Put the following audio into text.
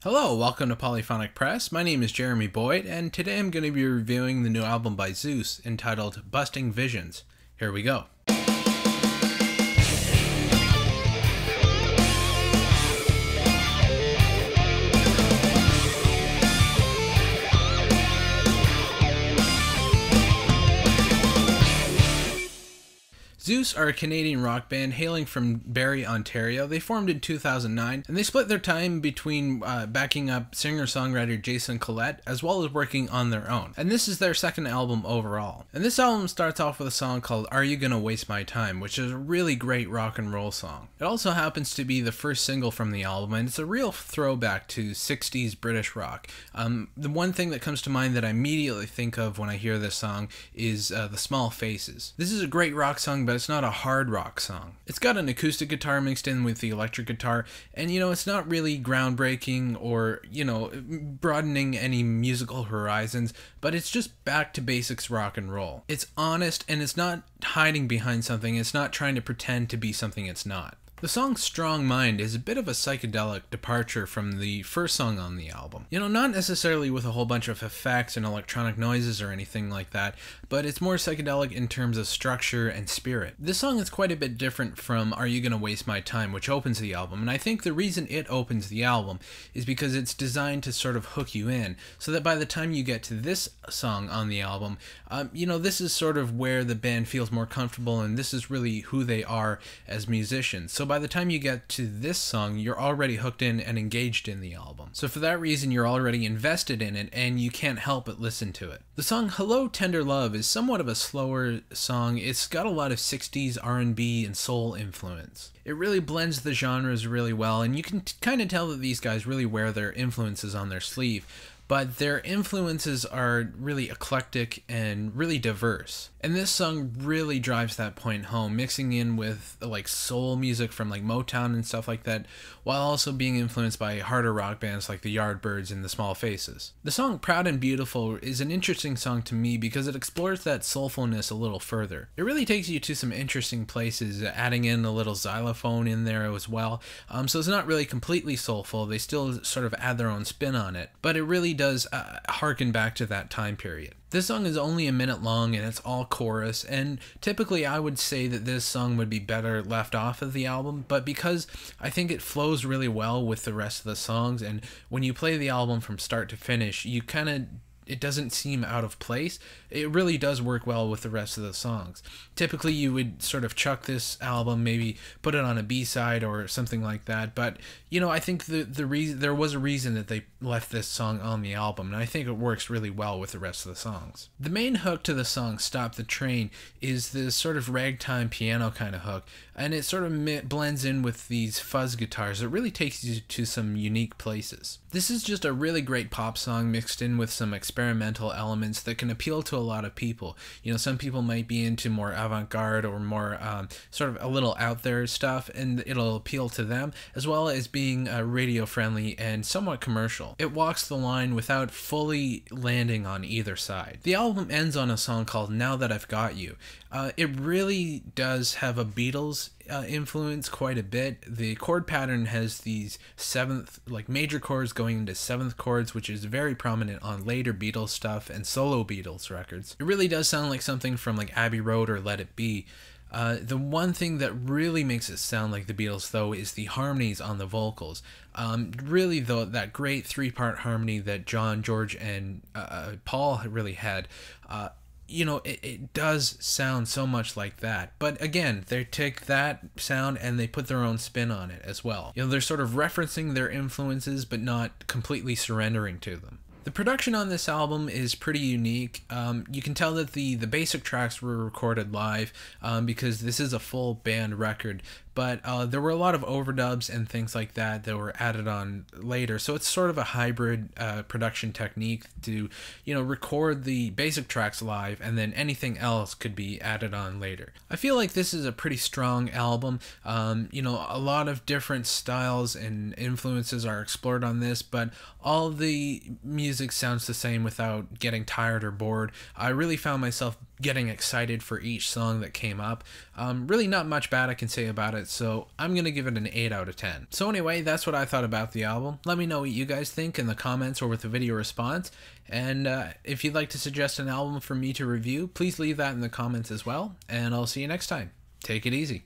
Hello, welcome to Polyphonic Press. My name is Jeremy Boyd, and today I'm going to be reviewing the new album by Zeus entitled Busting Visions. Here we go. Zeus are a Canadian rock band hailing from Barrie, Ontario. They formed in 2009, and they split their time between backing up singer-songwriter Jason Collette, as well as working on their own. And this is their second album overall. And this album starts off with a song called Are You Gonna Waste My Time, which is a really great rock and roll song. It also happens to be the first single from the album, and it's a real throwback to 60s British rock. The one thing that comes to mind that I immediately think of when I hear this song is The Small Faces. This is a great rock song, but it's not a hard rock song. It's got an acoustic guitar mixed in with the electric guitar, and it's not really groundbreaking or, broadening any musical horizons, but it's just back to basics rock and roll. It's honest, and it's not hiding behind something. It's not trying to pretend to be something it's not. The song Strong Mind is a bit of a psychedelic departure from the first song on the album. Not necessarily with a whole bunch of effects and electronic noises or anything like that, but it's more psychedelic in terms of structure and spirit. This song is quite a bit different from Are You Gonna Waste My Time, which opens the album, and I think the reason it opens the album is because it's designed to sort of hook you in, so that by the time you get to this song on the album, this is sort of where the band feels more comfortable, and this is really who they are as musicians. So by the time you get to this song, you're already hooked in and engaged in the album. So for that reason, you're already invested in it, and you can't help but listen to it. The song Hello Tender Love is somewhat of a slower song. It's got a lot of 60s R&B and soul influence. It really blends the genres really well, and you can kind of tell that these guys really wear their influences on their sleeve. But their influences are really eclectic and really diverse. And this song really drives that point home, mixing in with like soul music from like Motown and stuff like that, while also being influenced by harder rock bands like the Yardbirds and the Small Faces. The song Proud and Beautiful is an interesting song to me because it explores that soulfulness a little further. It really takes you to some interesting places, adding in a little xylophone in there as well. So it's not really completely soulful. They still sort of add their own spin on it, but it really does harken back to that time period. This song is only a minute long and it's all chorus, and typically I would say that this song would be better left off of the album, but because I think it flows really well with the rest of the songs, and when you play the album from start to finish, it doesn't seem out of place. It really does work well with the rest of the songs. Typically you would sort of chuck this album, maybe put it on a B-side or something like that, but I think there was a reason that they left this song on the album, and I think it works really well with the rest of the songs. The main hook to the song Stop the Train is this sort of ragtime piano kind of hook, and it sort of blends in with these fuzz guitars. It really takes you to some unique places. This is just a really great pop song mixed in with some experimental elements that can appeal to a lot of people. Some people might be into more avant-garde or more sort of a little out there stuff, and it'll appeal to them, as well as being radio friendly and somewhat commercial. It walks the line without fully landing on either side. The album ends on a song called Now That I've Got You. It really does have a Beatles influence quite a bit. The chord pattern has these major chords going into seventh chords, which is very prominent on later Beatles stuff and solo Beatles records. It really does sound like something from like Abbey Road or Let It Be. The one thing that really makes it sound like the Beatles, though, is the harmonies on the vocals. Really, though, that great three-part harmony that John, George, and Paul really had, it does sound so much like that. But again, they take that sound and they put their own spin on it as well. They're sort of referencing their influences, but not completely surrendering to them. The production on this album is pretty unique. You can tell that the basic tracks were recorded live because this is a full band record, but there were a lot of overdubs and things like that were added on later. So it's sort of a hybrid production technique to, record the basic tracks live, and then anything else could be added on later. I feel like this is a pretty strong album. A lot of different styles and influences are explored on this, but all the music sounds the same without getting tired or bored. I really found myself getting excited for each song that came up. Really not much bad I can say about it, so I'm going to give it an 8 out of 10. So anyway, that's what I thought about the album. Let me know what you guys think in the comments or with a video response. And if you'd like to suggest an album for me to review, please leave that in the comments as well. And I'll see you next time. Take it easy.